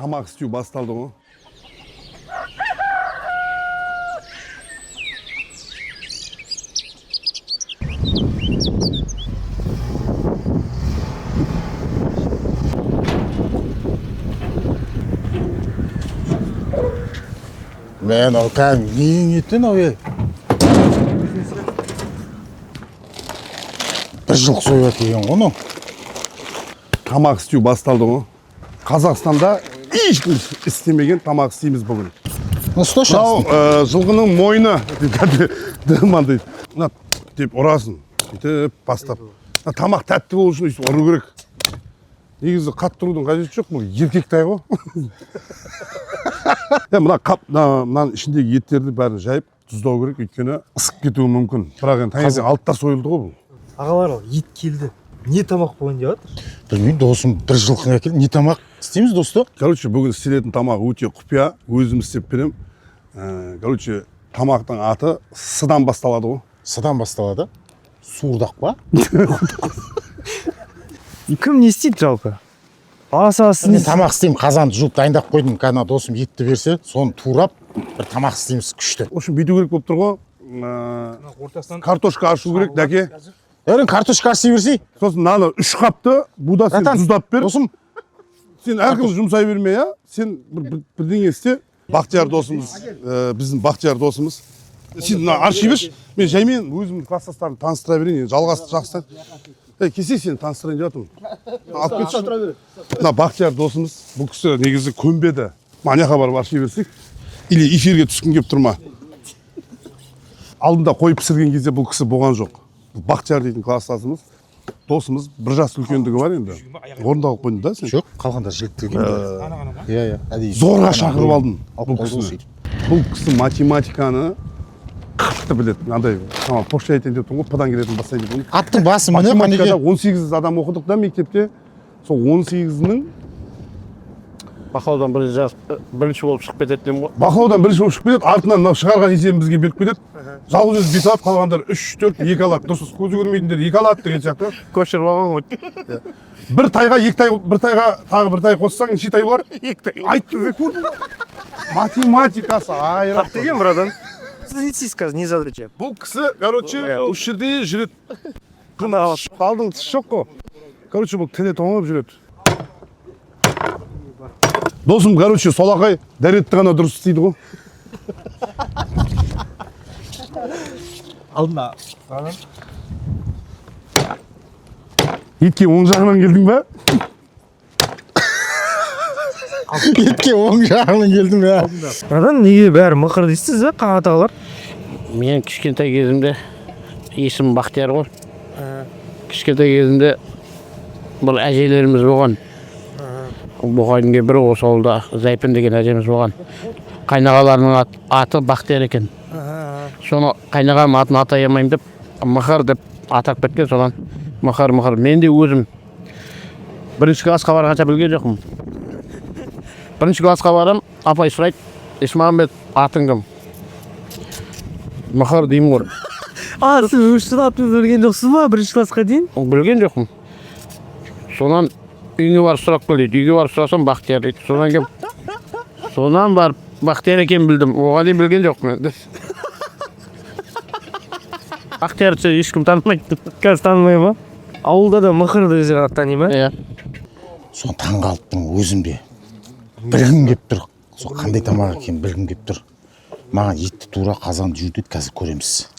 Тамақ істеу басталды ғой. Мен кәдім нең еттен ау бір жылқы сойып әкелген ғой ну. Тамақ істеу басталды ғой. Қазақстанда ешкім істемеген тамақ істейміз бүгін. Мынау жылқының мойны дыман дейді. Деп ұрасын. Сөйтіп бастап. Тамақ тәтті болу үшін өйстіп ұру керек. Негізі қатты ұрудың қажеті жоқ, бұл еркектай ғой. Мына ішіндегі еттерді бәрін жайып тұздау керек, өйткені ысып кетуі мүмкін. Бірақ енді таңертең алтта сойылды ғой бұл. Ағалар, ет келді. Не тамақ болайын деп жатыр? Білмеймін, досым бір жылқыны әкелді. Не тамақ істейміз, досты? Короче, бүгін істелетін тамақ өте құпия, өзім істеп берем. Короче, тамақтың аты С-дан басталады ғой. С-дан басталады? Суырдақ па? Кім не істейді жалпы? Мен тамақ істеймін, қазанды жуып дайындап қойдым. Кәдімгі досым етті берсе, соны турап бір тамақ істейміз күшті. В общем, бүйту керек болып тұр ғой. Картошка ашу керек, дәке. Картошка аши берсей. Сосын мынаны 3 қапты будасын тұздап бер. Досым, сен әркім жұмсай берме, я? Сен бірдеңе істе. Бақтияр досымыз, біздің Бақтияр досымыз. Сен арши берші. Мен жаймен өзімнің класстастарымды таныстыра берейін. Жалғасты жақсы. Кесе сені таныстырайын деп жатырмын. Алып кетші. Мына Бақтияр досымыз, бұл кісі негізі көнбеді. Маняға барып арши берсек. Или эфирге түскін кеп тұрма. Алдында қойып пісірген кезде бұл кісі болған жоқ. Бақтияр дейтін класстасымыз, досымыз, бір жас үлкендігі бар енді. Орында қалып қойдың да сен? Жоқ, қалғанда жіліктірген. Иә. Зорға шақырып алдым бұл кісіні. Бұл кісі математиканы қатты біледі. Мынандай, пошта айтайын деп тұрмын ғой, падан келетін бастайын деп тұрмын. Аттың басы міне. Математикада 18 адам оқыдық да мектепте. Сол 18-нің бақылаудан бірінші болып шығып кетеді деймін ғой. Бақылаудан бірінші болып шығып кетеді, артынан мынау шығарған есебін бізге беріп кетеді. Жалғыз өзі бес алып, қалғандар 3, 4, 2 алады. Дұрыс көзі көрмейтіндер 2 алады деген сияқты. Көшіріп алған ғой. Бір тайға, бір тайға тағы бір тай қоссаң, неше тай болар? 2 тай. Айтты көрдің ба? Математикасы айрап деген братан. Сіз не істейсіз қазір, не задача? Бұл кісі, короче, осы жерде жүреді. Қалдың тыс жоқ қой. Короче, бұл тіле тоңып жүреді. Досым, короче, солақай дәретті ғана дұрыс істейді ғой. Алдына. Етке оң жағынан келдің ба? Етке оң жағынан келдім, я. Братан, неге бәрі мықыр дейсіз, қанат ағалар? Мен кішкентай кезімде, есімім Бақтияр ғой. Кішкентай кезімде бұл әжелеріміз болған. Бұғайынге бір осы ауылда Зайпин деген әжеміз болған. Қайнағаларының аты Бақтияр екен. Соны қайнағам атын атай алмайым деп, Мықыр деп атап кеткен, содан Мықыр. Мен де өзім бірінші классқа барғанша білген жоқпын. Бірінші классқа барам, апай сұрайды, Исмағамбет атың кім? Мықыр деймін ғой. Сіз өшін атын білген жоқсыз ба бірінші классқа дейін? Білген жоқпын. Сонан үйіңе барып сұрап кел дейді. Үйге барып сұрасам Бақтияр дейді. Сонан барып Бақтияр екен білдім. Оған дейін білген жоқпын енді. Бақтиярды ешкім танымайды. Қазір танымай ма? Ауылда да Мықырды жағы тани ма? Иә. Соны таң қалыптың өзімде. Білгім кеп тұр. Сол қандай тамақ екен білгім кеп тұр. Маған етті тура қазанды жүйдет, қазір көреміз.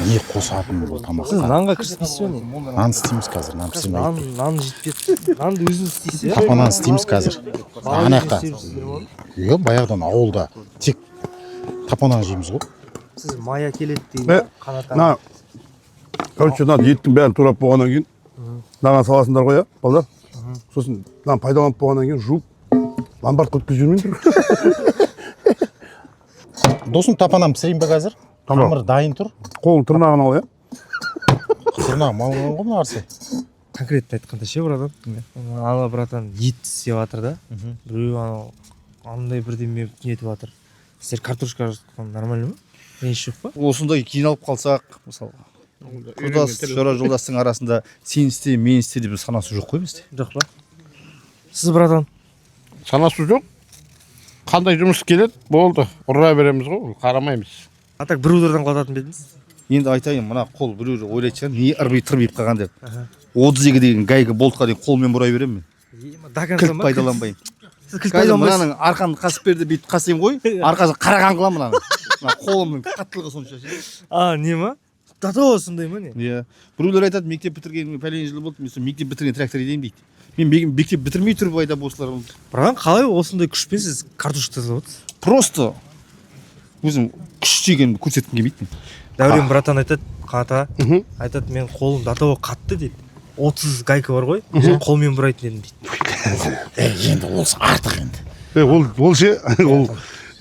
Не қосатын бұл тамаққа? Сіз нанға кіріспейсіз бе не? Нан істейміз қазір, нан пісірмейді. Нан жетпеді. Нанды өзіңіз істейсіз. Папа нан істейміз қазір. Анаяқта. Иә, баяғыдан ауылда тек тапанан жейміз ғой. Сіз мая келеді дейді. На, короче, еттің бәрін турап болғаннан кейін, наған саласындар ғой, балдар. Сосын нан пайдаланып болғаннан кейін жуып, ломбард қылып жүрмейіндір. Досым тапанан пісірейін бе қазір? Қамыр дайын тұр. Қолын тырнағын ал, я? Тырнағы малын ғой мұны арсы. Конкретно айтқанда ше, братан. Ана братан ет істеп жатыр да. Біреу андай бірдеме нетіп жатыр. Сіздер картошка жатқан нормально ма? Ренжі жоқ па? Осындай қиналып қалсақ, мысалға. Құрдас, жора жолдастың арасында сен істе, мен істе деп санасы жоқ қой бізде. Жоқ па? Сіз, братан, санасы жоқ. Қандай жұмыс келеді, болды. Ұра береміз ғой, қарамаймыз. А так бір удардан құлататын бедіңіз? Енді айтайын, мына қол біреу ойлайды шығар, не ырбиып қалған деп. 32 деген гайга болтқа дейін қолмен бұрай беремін мен. Кілт пайдаланбаймын. Қазір мынаның арқамды қасып берді, бүйтіп қасайым ғой, арқасы қараған қылам мынаны. Қолымның қаттылығы сонша. Не ма? Дато сондай ма не? Иә. Біреулер айтады, мектеп бітірген пәлен жыл болды, мен мектеп бітірген трактор едем дейді. Мен мектеп бітірмей тұрып айдап осылар болды. Бірақ қалай осындай күшпен сіз картошка тазалап отырсыз? Просто өзім күш жегенімді көрсеткім келмейді. Дәурен братан айтады, қата, айтады, мен қолым дато қатты дейді. 30 гайка бар ғой, қолмен бұрайтын едім дейді. Енді осы артық енді. Ол ше, ол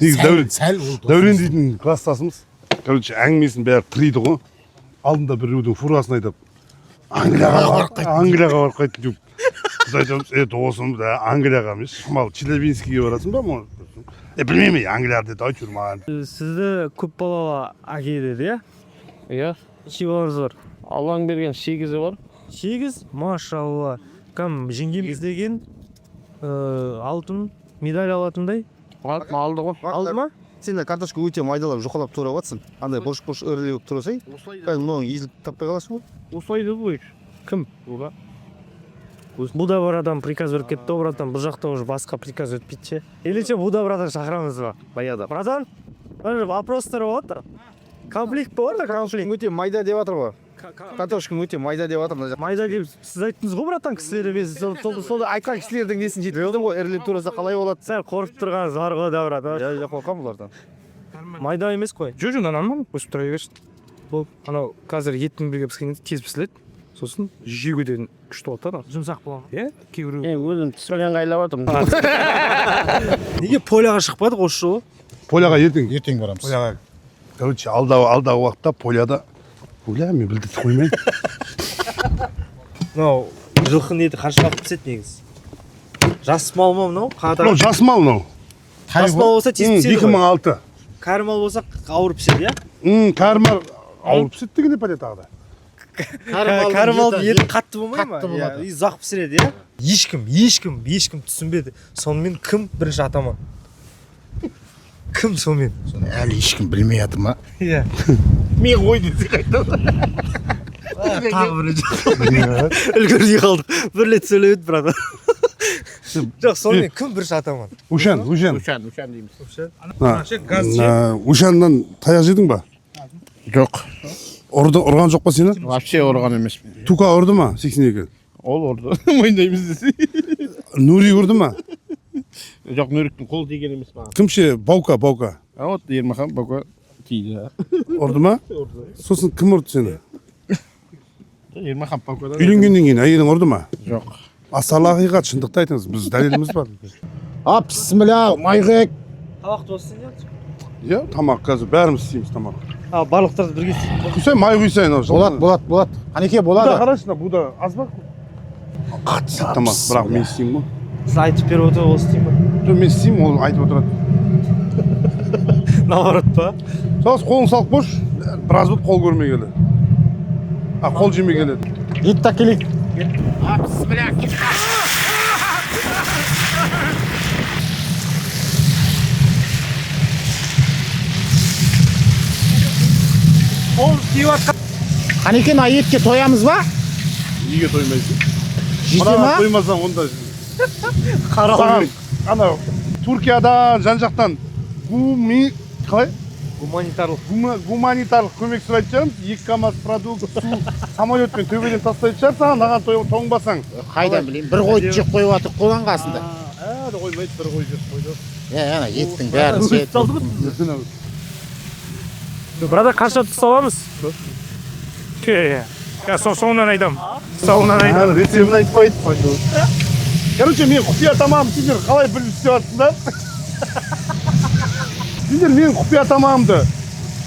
Сәл ол. Дәурен дейтін класстасымыз. Короче, әңгімесін бәрі тірейді ғой. Алдында біреудің фурасын айтып, Англияға барып қайтты деп. Біз айтамыз, досым, Англияға емес, шамалы Челябинскіге барасың ба? Білмеймін, Англияға деді, ай жүр маған. Сізді көп балалы әке деді, иә? Иә, Неше балаңыз бар? Алланың берген 8-і бар. 8? Машалла. Кәм жеңгеміз деген алтын медаль алатындай. Алды ғой. Алды ма? Сен картошка өте майдалап жұқалап тура жатсың. Андай бош-бош өрлеп тұрсай, қазір мынауың езіліп таппай қаласың ғой. Осылайды ғой. Кім? Бұда бар адам приказ беріп кетті, братан, бұл жақта уже басқа приказ өтпейді ше. Елече бұда братан шақырамыз ба? Баяда. Братан, вопростар болып отыр. Конфликт болады, конфликт. Өте майда деп жатыр ғой. Картошкаң өте майда деп жатыр. Майда деп сіз айттыңыз ғой, братан, кісілерді мен Сол айтқан кісілердің несін жетіп білдім ғой, ірілеп тұраса қалай болады? сәл қорқып тұрғаныңыз бар ғой да, братан. Я қорқам бұлардан. Майда емес қой. Жоқ, нормально, өсіп тұра берсін. Бұл анау қазір еттің бірге піскенде тез пісіледі. Сосын жеуге күшті болады да. Жұмсақ болады. Иә, кейбіреу. Өзім түсірген қайлап жатырмын. Неге поляға шықпадық осы жолы? Поляға ертең. Ертең барамыз. Поляға. Короче, алдағы уақытта поляда. Поля, мен білдіріп қоймайын. Мынау жылқының еті қаншаға піседі негізі? Жас мал ма мынау? Мынау жас мал мынау. Жас мал болса тез піседі ғой. 2006. Кәрі мал болса ауыр піседі, иә? Кәрі мал ауыр піседі деген не тағы да. Кәрі малдың еті қатты болмай ма? Қатты болады. Ұзақ пісіреді, иә? Ешкім түсінбеді. Сонымен кім бірінші атаман? Кім сонымен? Әлі ешкім білмей жатыр ма? Иә. Мен ғой десе қайтады. Тағы бірінші. Үлгермей қалдық. Бір рет сөйлеп еді, брат. Жоқ, сонымен кім бірінші атаман? Ушан. Үшан дейміз. Ушаннан таяқ жедің ба? Жоқ. Ұрған жоқ па сені? Вообще ұрған емес. Тука ұрды ма? 82. Ол ұрды. Мойындаймыз десе. Нури ұрды ма? Жоқ, Нұріктің қолы тиген емес маған. Кімше? Баука. А вот Ермахан Баука тиді. Ұрды ма? Сосын кім ұрды сені? Ермахан Баукадан. Үйленгеннен кейін әйелің ұрды ма? Жоқ. Асал ақиқат, шындықты айтыңыз. Біз дәлеліміз бар. Бісміллә, майғек. Тамақты осы сен Иә, тамақ қазір бәріміз істейміз тамақ. барлықтарды бірге істейді. Құйсай, май құйсайын. Болады. Қанеке болады. Қарайсың, бұда аз ба? Қатты Тамақ, бірақ мен істеймін ғой. Сіз айтып беріп отыр, ол істейін ба? Жоқ, мен істеймін, ол айтып отырады. Наоборот па? Соғыз қолын салып қош, біраз бұд қол көрмей келеді. Қол жемей келеді. Ет келейік. Қол істейіп атқан. Қанеке, мына етке тоямыз ба? Неге тоймайсың? Жете Мына ма? тоймасаң онда. Қаралы. Ана Түркиядан, жан-жақтан қалай? Гуманитарлық көмек сұрайтын шығармыз. 2 КАМАЗ продукт, су, самолетпен төбеден тастайтын шығар, саған наған тоңбасаң. Қайдан білейін, бір қойды жеп қойып жатыр қолаң қасында. Қоймайды, бір қой жеп қойды. Ана еттің бәрін сет. Брада қанша тұс аламыз? Соңынан айтам. Рецебін айтып қойды. Короче, мен құпия тамам, сендер қалай біліп істеп жатсыңдар? Сендер мен құпия тамамды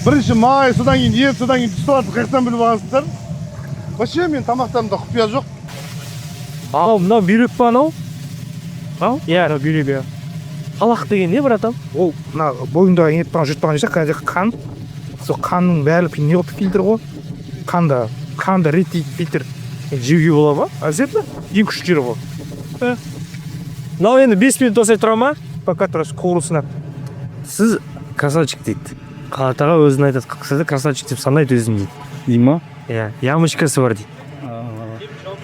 бірінші май, содан кейін ет, содан кейін түсіп алатын қайықтан біліп алғансыңдар. Вообще мен тамақтарымда құпия жоқ. Мынау бүйрек па анау? Иә, анау бүйрек, иә. Қалақ деген не, братан? Ол мына бойында ет баған жұтпаған жесек, қазір қан. Сол қанның бәрі не болып фильтр ғой. Қанды реттейтін фильтр. Жеуге бола ма? Әзер ең күшті жері ғой. мынау енді 5 минут осылай тұра ма? пока тұрасыз қуырылсынады. Сіз красавчик дейді. Қанат аға өзін айтады. Сізді красавчик деп санайды өзін дейді. дей ма? Иә, ямочкасы бар дейді.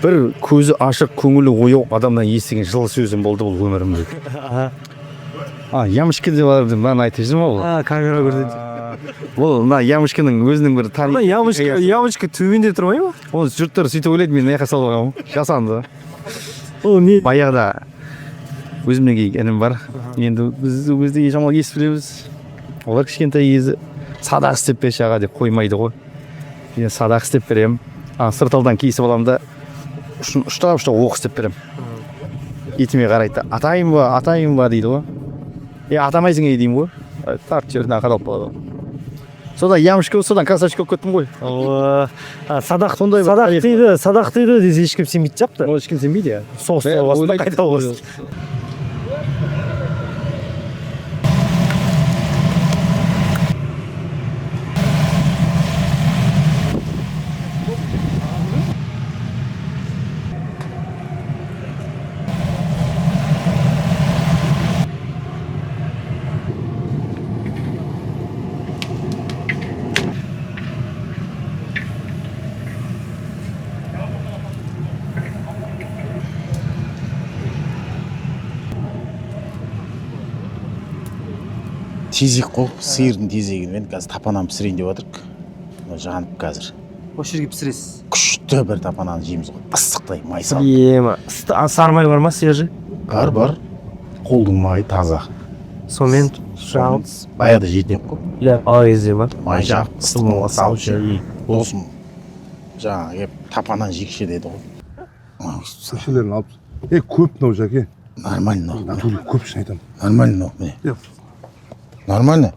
Бір көзі ашық, көңілі ояу адамнан естіген жылы сөзім болды бұл өмірімде. Ямышка деп алып маған айтып жүрмін ғой. Камера көрді. Бұл мына Ямышканың өзінің бір тарихы. Ямочка төменде тұрмай ма? Оны жұрттар сөйтіп ойлайды, мен мына салып алғанмын. Жасанды. Ол не? Баяғыда өзімнен кейін інім бар. Енді біз өзде жамал естіп білеміз. Олар кішкентай кезі садақ істеп берші аға деп қоймайды ғой. Мен садақ істеп беремін. Сырталдан киісіп аламын да ұштап оқ істеп беремін. Етіме қарайды. Атайын ба дейді ғой. Атамайсың деймін ғой. Тарт жеріне қаралып қалады. Содан ямышка, содан красавчик болып кеттім ғой. Садақ дейді десе ешкім сенбейді жапты. Ол ешкім сенбейді, иә. Соғыста басында қайта болсын. Тезек қой, сиырдың тезегімен қазір тапанан пісірейін деп отырық. Жанып қазір. Осы жерге пісіресіз. Күшті бір тапананы жейміз ғой. Ыстықтай май салып. Ема, сары май бар ма свежий? Бар. Қолдың майы таза. Сонымен жағып. Баяғыда жейтін ек қой. Иә, ала кезде бар. Май жағып, ыстығын салып жей. Досым жаңа кеп тапанан жекше деді ғой. Көшелерін алып. Көп мынау жәке. Нормально. Көп шын айтамын. Нормально. Нормально.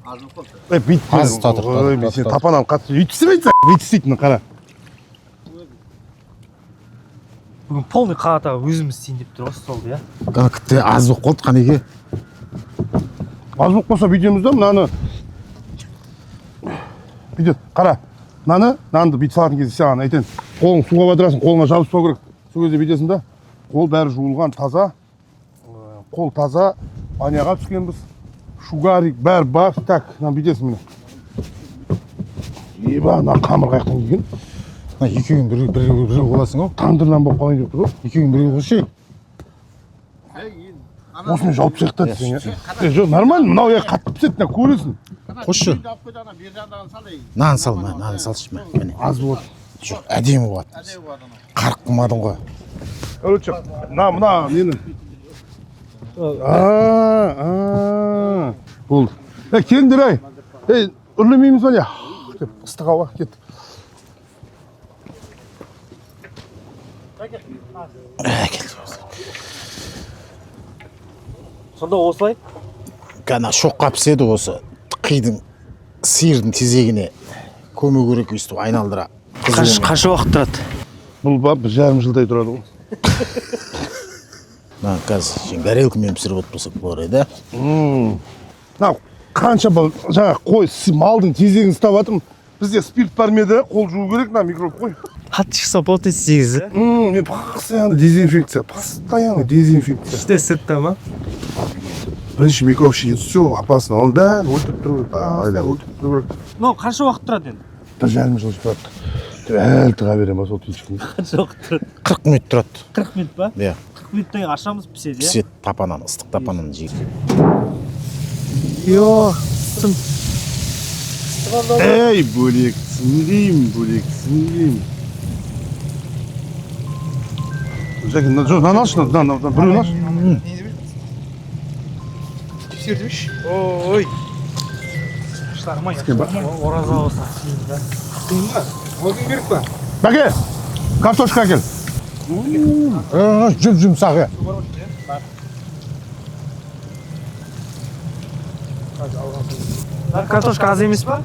Аз татыр. Сен тапанан қатты үйтісіп бүйтісейтін қара. Бүгін полный Қанат аға өзіміз істейін деп тұр ғой столды, иә? Кітті аз болып қалды қанеке. Аз болып қалса бүйтеміз да мынаны. Бүйтеді, қара. Нанды бүйтіп салатын кезде саған айтайын. Қолың суға батырасың, қолыңа жабыспау керек. Сол кезде бүйтесің да. Қол бәрі жуылған, таза. Қол таза. Баняға түскенбіз. Шугарик бәрі бар. Так, бүйтесің міне. Еба, қамыр қаяқтан келген. Екеуің бірге боласың ғой. Тандырдан болып қалайын деп тұр ғой. Екеуің бірге болшы. Осымен жауып сияқты десең я. Жоқ, нормально, мынау я қатты пісетін, көресің. Қосшы. Нан сал, нан салшы. Аз болады. Жоқ, әдемі болады. Қарық қылмадың ғой. Өлчек, мына нені. Болды. Келіңдер ай. Үрлемейміз ба не? Ыстық ауа, кет. Сонда осылай? Қана шоққа піседі осы қидың сиырдың тезегіне көмек керек өйстіп айналдыра. Қанша уақыт тұрады? Бұл ба 1,5 жылдай тұрады ғой. Қазір горелкамен пісіріп отырсақ болар еді. Қанша жаңа қой малдың тезегін ұстап жатырмын. Бізде спирт бар ма еді? Қол жуу керек, микроб қой. Қатты шықса болды сегіз. Мен постоянно дезинфекция, Іште сыртта ма? Бірінші микроб шейін все опасно. Ол бәрін өлтіріп тұру керек. Мынау қанша уақыт тұрады енді? 1,5 жыл тұрады. Әлі тұра берем ба сол түйіншкін. Қанша уақыт тұрады? 40 минут тұрады. 40 минут па? Иә. 40 минуттан ашамыз піседі, иә? Піседі тапанан, ыстық тапанан жейді. Ей, бөлексің деймін. Жәке, нан алшы, біреуін алшы. Тексердіміш. Ой. Шылармай. Ораза болса. Қиын ба? Олдың керек па? Бәке, картошка әкел. Жұмсақ. Картошка аз емес па?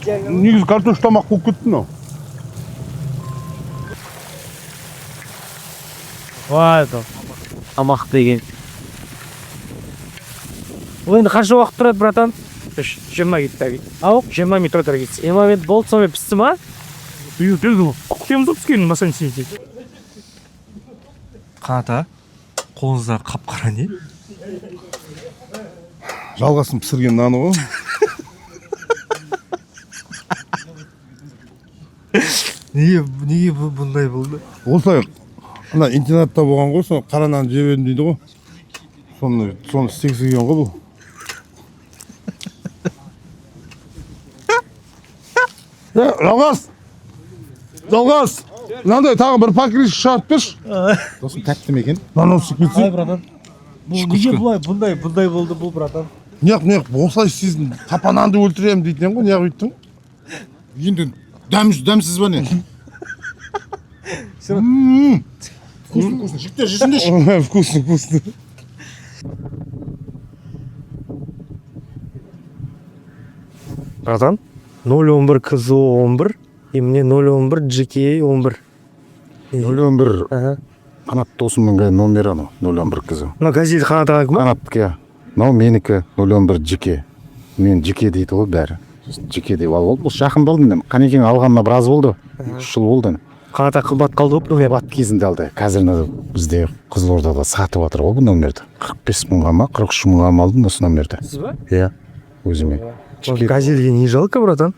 Негізі картош тамақ болып кетті мынау. Это тамақ деген. Ол енді қанша уақыт тұрады, братан? 20 минут. Ау? 20 минут отыра кетсін. 20 минут болды, сонымен пісті ма? Кемді піскенін масаң сен дейді. Қанат аға, қолыңыздағы қап-қара не? Жалғасын пісірген наны ғой. Неге бұндай болды? Осылай ана интернатта болған ғой, соны қара нан жеп едім дейді ғой. Соны істегісі келген ғой бұл. Жалғас! Мынандай тағы бір пакет шығарып берші. Досым тәтті ме екен? Мынау түсіп кетсе. Ай, братан. Неге бұндай болды бұл, братан? Неғып, осылай істейсің, тапа нанды өлтіремін дейтін ғой, неғып үйттің? Енді дәмсіз ба не? Вкусно, жігіттер жесіңдерші. Вкусно. Братан, 011 КЗО 11 и мне 011 GK 11. 011 Ага. қанат досымның номері анау 011 қызы. Мына газет қанаттағы кім? Қанаттікі. Мынау менікі 011 жеке. Мен жеке дейді ғой бәрі. Жеке деп алып болды. Жақын болды мен. Қанекең алғанына біраз болды. 3 жыл болды. Қанатта қымбат қалды ғой, Қымбат кезінде алды. Қазір бізде Қызылордада сатып жатыр ғой бұл номерді. 45 мыңға ма, 43 мыңға ма алдым осы номерді. Сіз ба? Иә, өзіме. Газельге не жалко, братан?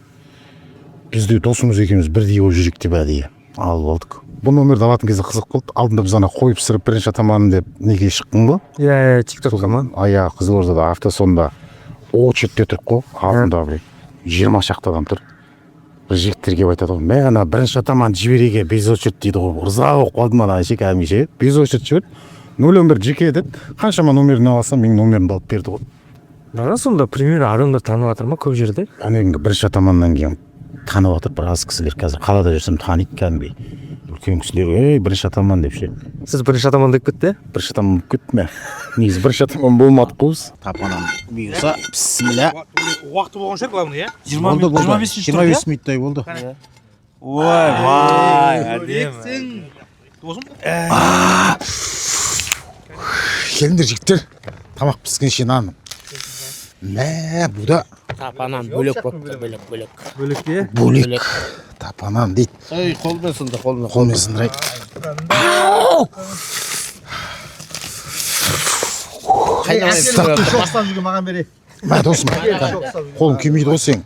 Бізде досымыз екеуміз бірдей болып жүрейік деп әдейі алып алдық. Бұл номерді алатын кезде қызық болды. Алдында біз ана қойып пісіріп бірінші атаман деп неге шыққың ба? Иә, тиктокқа ма? Ая Қызылордада автосонда очередте тұрып қой. Алдында 20 шақты адам тұр. Бір жігіттер келіп айтады ғой, мә ана бірінші атаман жібереге без очередь дейді ғой. Ырза болып қалдым ана ше кәдімгіше. Без очередь жібер. 011 жеке деді. Қаншама номерін алсам менің номерімді алып берді ғой. Братан, сонда пример адамдар танып жатыр ма көп жерде? Әнең бірінші атаманнан кейін танып жатыр біраз кісілер қазір қалада жүрсем таниды кәдімгідей. Үлкен кісілер, ей бірінші атаман деп ше. Сіз бірінші атаман деп кетті? Бірінші атаман болып кетті ме? Негізі бірінші атаман болмады қуыз. Тапанам бұйырса, бісміллә. Уақыты болған шығар, главный, иә? 25 минуттай болды. Ой, вай, әдемі. Келіңдер жігіттер, тамақ піскенше нан. Мә, бұда Тапанан бөлек бопты, бөлек. Бөлек пе? бөлек тапанан дейді. Ой, қолмен сынды, қолмен. Қолмен сындырайық. маған бере. Мә досым, қолың күймейді ғой сен.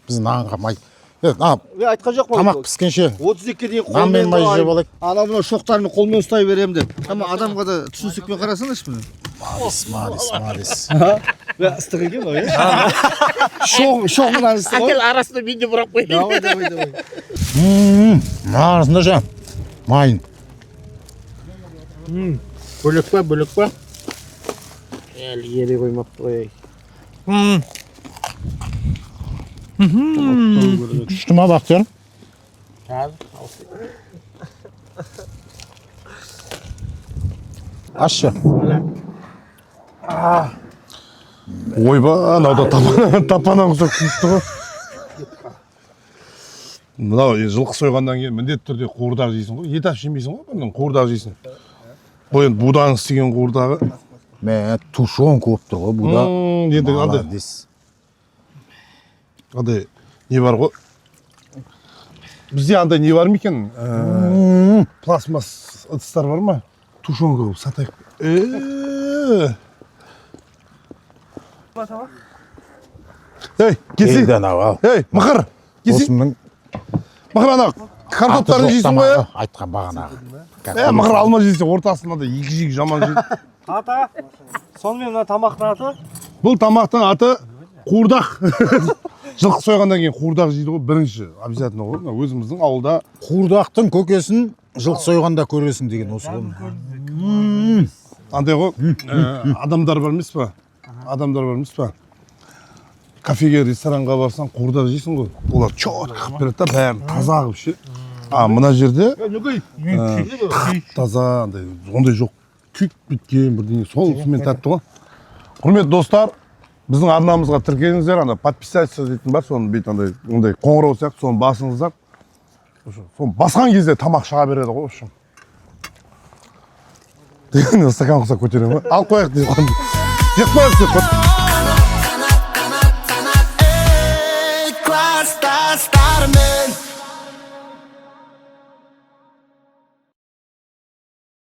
Біз нанға май. Айтқан жоқ Тамақ піскенше 32-ке дейін нан мен май жеп алайық. Анау мынау шоқтарын қолмен ұстай беремін деп. Ama адамға да түсіністікпен қарасаңдаршы бұны. Малис. Ыстық екен ғой, иә? Шоғынан ыстық ғой. Әкел арасында мен де бұрап қойын. Давай. Арасында жа, майын. Бөлек па? Әлі ере қоймапты ғой. Күшті ма бақтияр? Ашшы. Ойба, анау тапанан құсақ күшті ғой. Мынау жылқы сойғаннан кейін міндетті түрде қуырдақ жейсің ғой. Ет аш жемейсің ғой, бұның қуырдақ жейсің. Бұл енді будан істеген қуырдағы. Мә, тушон көп тұр ғой бұда. Енді андай не бар ғой. Бізде андай не бар ма екен? Пластмасс ыдыстар бар ма? Тушонка болып сатайық. Ей, кесі. Ей, мықыр. Кесі. Мықыр ана картоптарын жейсің ғой, е? Айтқан бағанағы. Мықыр алма жейсің, ортасында да екі жаман жейсің. Ата, сонымен мына тамақтың аты? Бұл тамақтың аты қуырдақ. Жылқы сойғаннан кейін қуырдақ жейді ғой, бірінші. Обязательно ғой, өзіміздің ауылда. Қуырдақтың көкесін жылқы сойғанда көресің деген осы ғой. Андай ғой, адамдар бар емес па? Кафеге, ресторанға барсаң қуырдақ жейсің ғой. Олар чот қып береді да, бәрін таза қып ше. Мына жерде таза, ондай жоқ. Күйіп біткен бірдеңе, сонымен тәтті ғой. Құрметті достар, біздің арнамызға тіркеліңіздер, подписаться дейтін бар, соны бүйтіп ондай қоңырау сияқты, соны басыңыздар. Соны басқан кезде тамақ шыға береді ғой, үшін. Стакан құсақ көтеремін ба? Ал қояқ деп қойып. Жеп қояқ деп қойып.